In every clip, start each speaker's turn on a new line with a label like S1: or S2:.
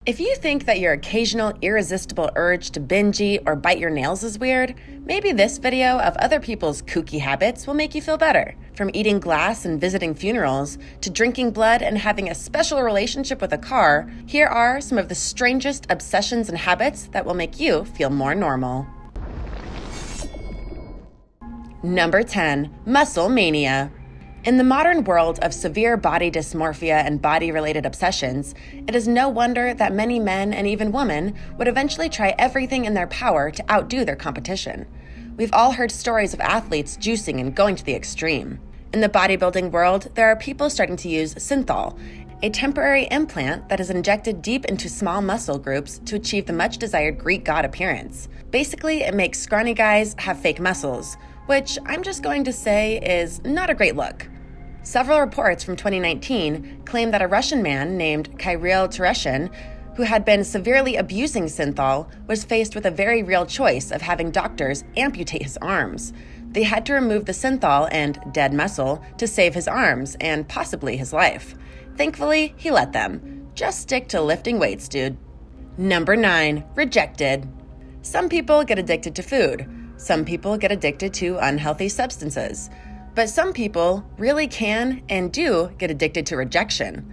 S1: If you think that your occasional irresistible urge to binge eat or bite your nails is weird, maybe this video of other people's kooky habits will make you feel better. From eating glass and visiting funerals, to drinking blood and having a special relationship with a car, here are some of the strangest obsessions and habits that will make you feel more normal. Number 10. Muscle mania. In the modern world of severe body dysmorphia and body-related obsessions, it is no wonder that many men and even women would eventually try everything in their power to outdo their competition. We've all heard stories of athletes juicing and going to the extreme. In the bodybuilding world, there are people starting to use synthol, a temporary implant that is injected deep into small muscle groups to achieve the much-desired Greek god appearance. Basically, it makes scrawny guys have fake muscles, which I'm just going to say is not a great look. Several reports from 2019 claim that a Russian man named Kirill Tereshin, who had been severely abusing synthol, was faced with a very real choice of having doctors amputate his arms. They had to remove the synthol and dead muscle to save his arms and possibly his life. Thankfully, he let them. Just stick to lifting weights, dude. Number 9. Rejected. Some people get addicted to food. Some people get addicted to unhealthy substances. But some people really can and do get addicted to rejection.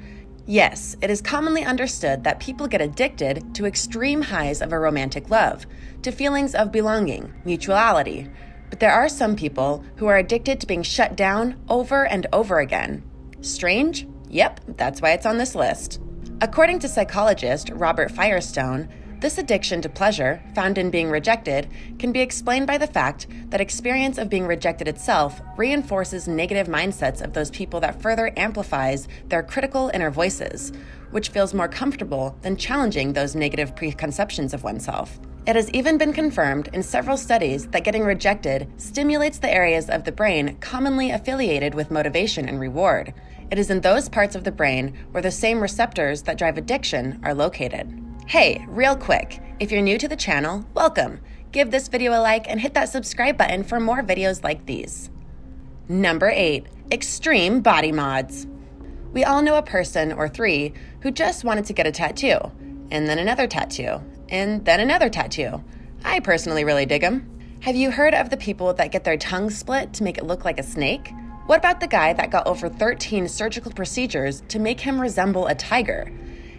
S1: Yes, it is commonly understood that people get addicted to extreme highs of a romantic love, to feelings of belonging, mutuality. But there are some people who are addicted to being shut down over and over again. Strange? Yep, that's why it's on this list. According to psychologist Robert Firestone, this addiction to pleasure, found in being rejected, can be explained by the fact that experience of being rejected itself reinforces negative mindsets of those people that further amplifies their critical inner voices, which feels more comfortable than challenging those negative preconceptions of oneself. It has even been confirmed in several studies that getting rejected stimulates the areas of the brain commonly affiliated with motivation and reward. It is in those parts of the brain where the same receptors that drive addiction are located. Hey, real quick, if you're new to the channel, welcome. Give this video a like and hit that subscribe button for more videos like these. Number 8. Extreme body mods. We all know a person or three who just wanted to get a tattoo, and then another tattoo, and then another tattoo. I personally really dig them. Have you heard of the people that get their tongue split to make it look like a snake? What about the guy that got over 13 surgical procedures to make him resemble a tiger?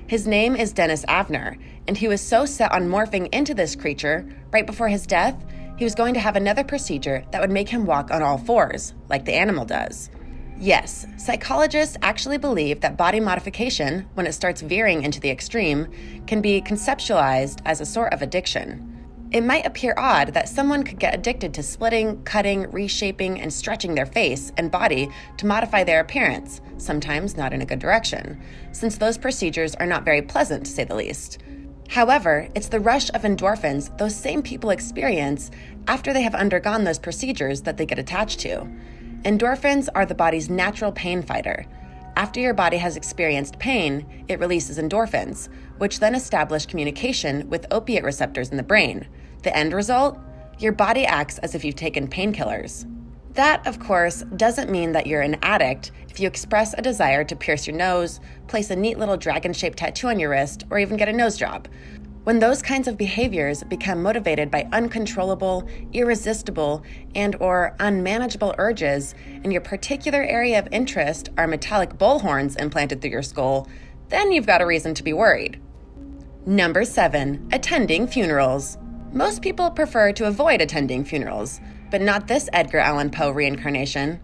S1: His name is Dennis Avner, and he was so set on morphing into this creature, right before his death, he was going to have another procedure that would make him walk on all fours, like the animal does. Yes, psychologists actually believe that body modification, when it starts veering into the extreme, can be conceptualized as a sort of addiction. It might appear odd that someone could get addicted to splitting, cutting, reshaping, and stretching their face and body to modify their appearance, sometimes not in a good direction, since those procedures are not very pleasant to say the least. However, it's the rush of endorphins those same people experience after they have undergone those procedures that they get attached to. Endorphins are the body's natural pain fighter. After your body has experienced pain, it releases endorphins, which then establish communication with opiate receptors in the brain. The end result? Your body acts as if you've taken painkillers. That, of course, doesn't mean that you're an addict if you express a desire to pierce your nose, place a neat little dragon-shaped tattoo on your wrist, or even get a nose job. When those kinds of behaviors become motivated by uncontrollable, irresistible, and/or unmanageable urges, and your particular area of interest are metallic bullhorns implanted through your skull, then you've got a reason to be worried. Number 7. Attending funerals. Most people prefer to avoid attending funerals, but not this Edgar Allan Poe reincarnation.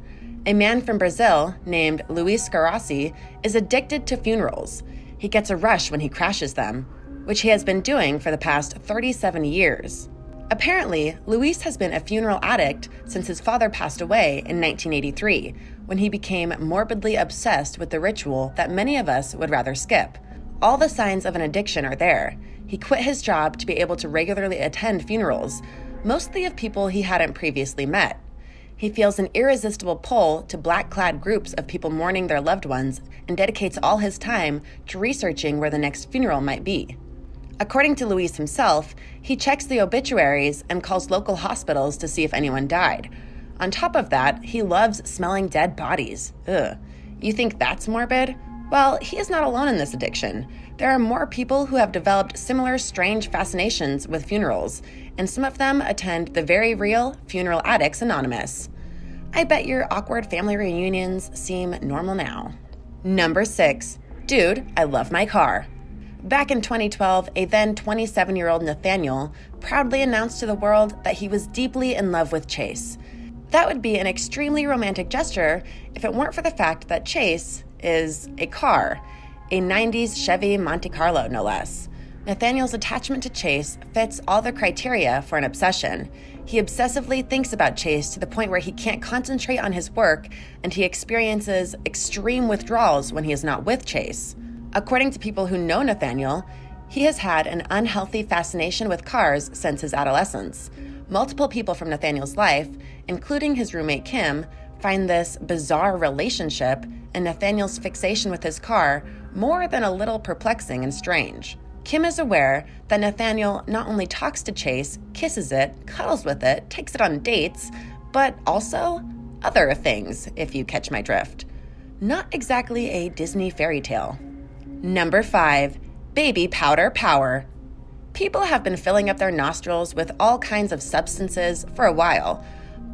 S1: A man from Brazil named Luis Garassi is addicted to funerals. He gets a rush when he crashes them, which he has been doing for the past 37 years. Apparently, Luis has been a funeral addict since his father passed away in 1983, when he became morbidly obsessed with the ritual that many of us would rather skip. All the signs of an addiction are there. He quit his job to be able to regularly attend funerals, mostly of people he hadn't previously met. He feels an irresistible pull to black-clad groups of people mourning their loved ones and dedicates all his time to researching where the next funeral might be. According to Luis himself, he checks the obituaries and calls local hospitals to see if anyone died. On top of that, he loves smelling dead bodies. Ugh. You think that's morbid? Well, he is not alone in this addiction. There are more people who have developed similar strange fascinations with funerals, and some of them attend the very real Funeral Addicts Anonymous. I bet your awkward family reunions seem normal now. Number 6. Dude, I love my car. Back in 2012, a then 27-year-old Nathaniel proudly announced to the world that he was deeply in love with Chase. That would be an extremely romantic gesture if it weren't for the fact that Chase is a car, a 90s Chevy Monte Carlo, no less. Nathaniel's attachment to Chase fits all the criteria for an obsession. He obsessively thinks about Chase to the point where he can't concentrate on his work, and he experiences extreme withdrawals when he is not with Chase. According to people who know Nathaniel, he has had an unhealthy fascination with cars since his adolescence. Multiple people from Nathaniel's life, including his roommate Kim, find this bizarre relationship and Nathaniel's fixation with his car more than a little perplexing and strange. Kim is aware that Nathaniel not only talks to Chase, kisses it, cuddles with it, takes it on dates, but also other things, if you catch my drift. Not exactly a Disney fairy tale. Number 5. Baby powder power. People have been filling up their nostrils with all kinds of substances for a while,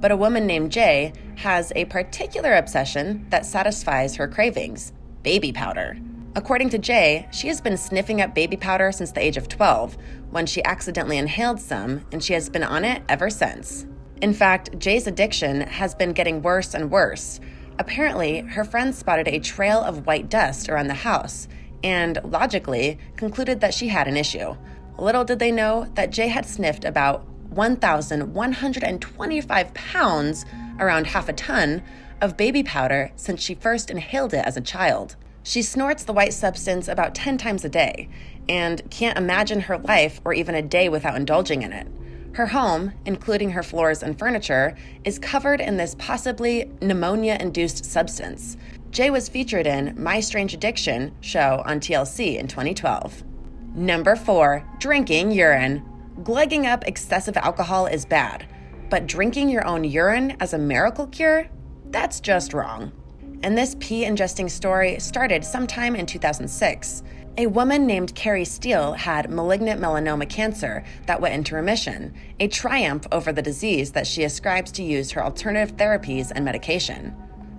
S1: but a woman named Jay has a particular obsession that satisfies her cravings: baby powder. According to Jay, she has been sniffing up baby powder since the age of 12, when she accidentally inhaled some, and she has been on it ever since. In fact, Jay's addiction has been getting worse and worse. Apparently, her friends spotted a trail of white dust around the house, and logically concluded that she had an issue. Little did they know that Jay had sniffed about 1,125 pounds, around half a ton, of baby powder since she first inhaled it as a child. She snorts the white substance about 10 times a day, and can't imagine her life or even a day without indulging in it. Her home, including her floors and furniture, is covered in this possibly pneumonia-induced substance. Jay was featured in My Strange Addiction show on TLC in 2012. Number 4. Drinking urine. Glugging up excessive alcohol is bad, but drinking your own urine as a miracle cure? That's just wrong. And this pee-ingesting story started sometime in 2006. A woman named Carrie Steele had malignant melanoma cancer that went into remission, a triumph over the disease that she ascribes to use her alternative therapies and medication.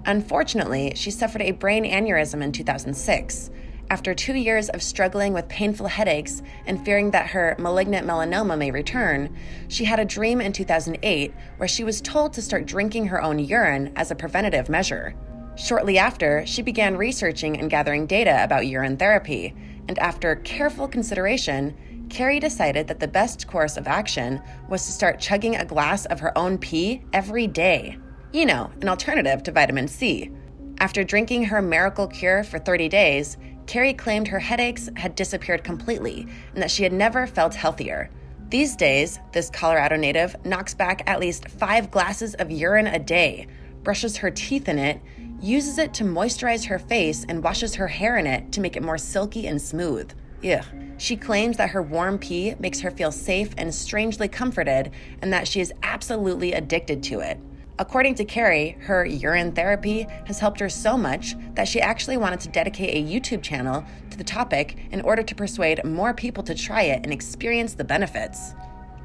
S1: Unfortunately, she suffered a brain aneurysm in 2006. After 2 years of struggling with painful headaches and fearing that her malignant melanoma may return, she had a dream in 2008 where she was told to start drinking her own urine as a preventative measure. Shortly after, she began researching and gathering data about urine therapy, and after careful consideration, Carrie decided that the best course of action was to start chugging a glass of her own pee every day. You know, an alternative to vitamin C. After drinking her miracle cure for 30 days, Carrie claimed her headaches had disappeared completely and that she had never felt healthier. These days, this Colorado native knocks back at least 5 glasses of urine a day, brushes her teeth in it, uses it to moisturize her face, and washes her hair in it to make it more silky and smooth. Ugh. She claims that her warm pee makes her feel safe and strangely comforted, and that she is absolutely addicted to it. According to Carrie, her urine therapy has helped her so much that she actually wanted to dedicate a YouTube channel to the topic in order to persuade more people to try it and experience the benefits.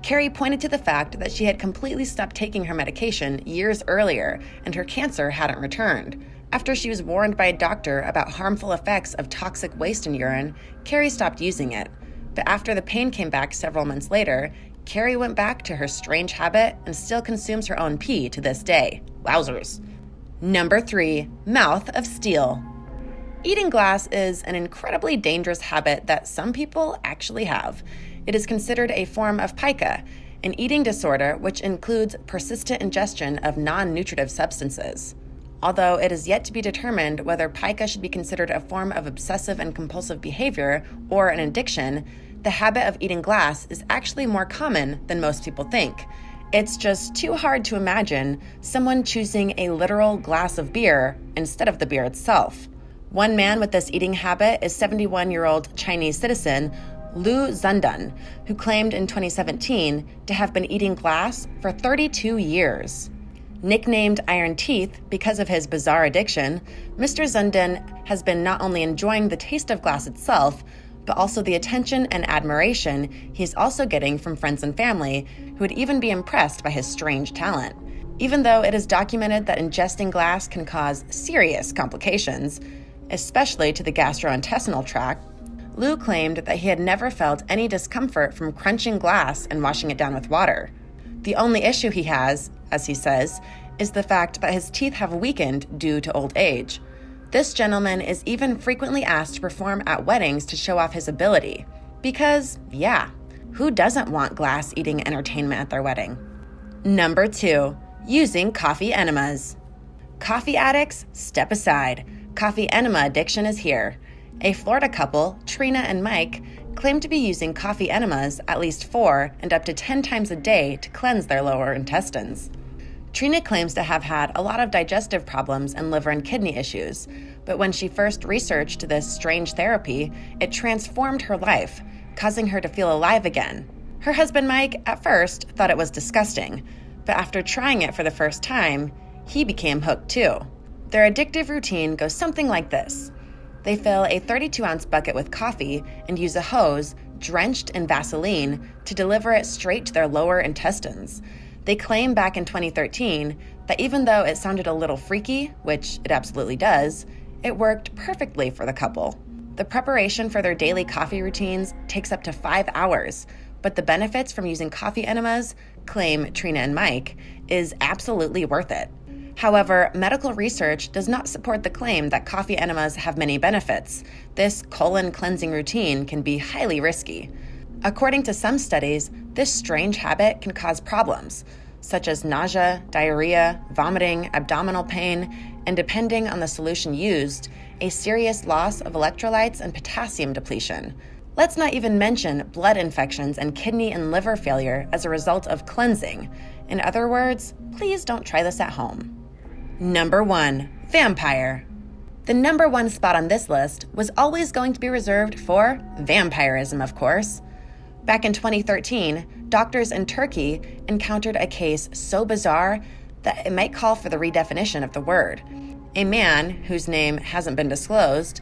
S1: Carrie pointed to the fact that she had completely stopped taking her medication years earlier and her cancer hadn't returned. After she was warned by a doctor about harmful effects of toxic waste in urine, Carrie stopped using it. But after the pain came back several months later, Carrie went back to her strange habit and still consumes her own pee to this day. Wowzers. Number 3. Mouth of steel. Eating glass is an incredibly dangerous habit that some people actually have. It is considered a form of pica, an eating disorder which includes persistent ingestion of non-nutritive substances. Although it is yet to be determined whether pica should be considered a form of obsessive and compulsive behavior or an addiction, the habit of eating glass is actually more common than most people think. It's just too hard to imagine someone choosing a literal glass of beer instead of the beer itself. One man with this eating habit is 71-year-old Chinese citizen Lu Zundun, who claimed in 2017 to have been eating glass for 32 years. Nicknamed Iron Teeth because of his bizarre addiction, Mr. Zundun has been not only enjoying the taste of glass itself, but also the attention and admiration he's also getting from friends and family who would even be impressed by his strange talent. Even though it is documented that ingesting glass can cause serious complications, especially to the gastrointestinal tract, Lou claimed that he had never felt any discomfort from crunching glass and washing it down with water. The only issue he has, as he says, is the fact that his teeth have weakened due to old age. This gentleman is even frequently asked to perform at weddings to show off his ability. Because, yeah, who doesn't want glass eating entertainment at their wedding? Number 2, using coffee enemas. Coffee addicts, step aside. Coffee enema addiction is here. A Florida couple, Trina and Mike, claim to be using coffee enemas at least 4 and up to 10 times a day to cleanse their lower intestines. Trina claims to have had a lot of digestive problems and liver and kidney issues, but when she first researched this strange therapy, it transformed her life, causing her to feel alive again. Her husband Mike, at first, thought it was disgusting, but after trying it for the first time, he became hooked too. Their addictive routine goes something like this. They fill a 32-ounce bucket with coffee and use a hose drenched in Vaseline to deliver it straight to their lower intestines. They claim back in 2013 that even though it sounded a little freaky, which it absolutely does, it worked perfectly for the couple. The preparation for their daily coffee routines takes up to 5 hours, but the benefits from using coffee enemas, claim Trina and Mike, is absolutely worth it. However, medical research does not support the claim that coffee enemas have many benefits. This colon cleansing routine can be highly risky. According to some studies, this strange habit can cause problems, such as nausea, diarrhea, vomiting, abdominal pain, and depending on the solution used, a serious loss of electrolytes and potassium depletion. Let's not even mention blood infections and kidney and liver failure as a result of cleansing. In other words, please don't try this at home. Number 1, vampire. The number 1 spot on this list was always going to be reserved for vampirism, of course. Back in 2013, doctors in Turkey encountered a case so bizarre that it might call for the redefinition of the word. A man, whose name hasn't been disclosed,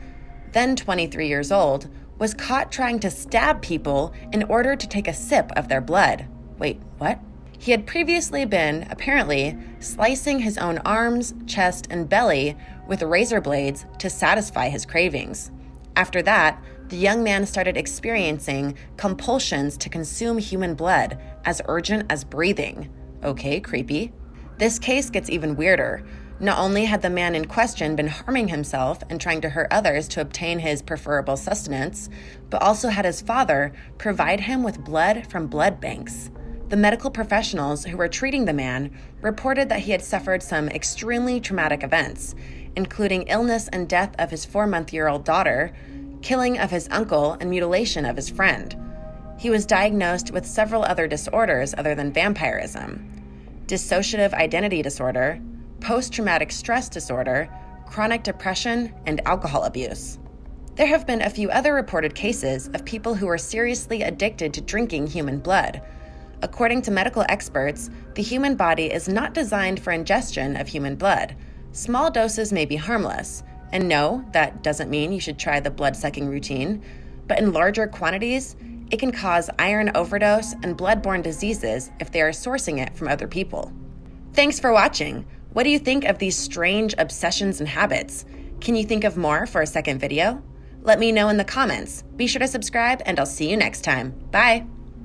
S1: then 23 years old, was caught trying to stab people in order to take a sip of their blood. Wait, what? He had previously been, apparently, slicing his own arms, chest, and belly with razor blades to satisfy his cravings. After that, the young man started experiencing compulsions to consume human blood as urgent as breathing. Okay, creepy. This case gets even weirder. Not only had the man in question been harming himself and trying to hurt others to obtain his preferable sustenance, but also had his father provide him with blood from blood banks. The medical professionals who were treating the man reported that he had suffered some extremely traumatic events, including illness and death of his 4-month-old daughter, killing of his uncle, and mutilation of his friend. He was diagnosed with several other disorders other than vampirism: dissociative identity disorder, post-traumatic stress disorder, chronic depression, and alcohol abuse. There have been a few other reported cases of people who are seriously addicted to drinking human blood. According to medical experts, the human body is not designed for ingestion of human blood. Small doses may be harmless, and no, that doesn't mean you should try the blood-sucking routine, but in larger quantities, it can cause iron overdose and blood-borne diseases if they are sourcing it from other people. Thanks for watching. What do you think of these strange obsessions and habits? Can you think of more for a second video? Let me know in the comments. Be sure to subscribe, and I'll see you next time. Bye!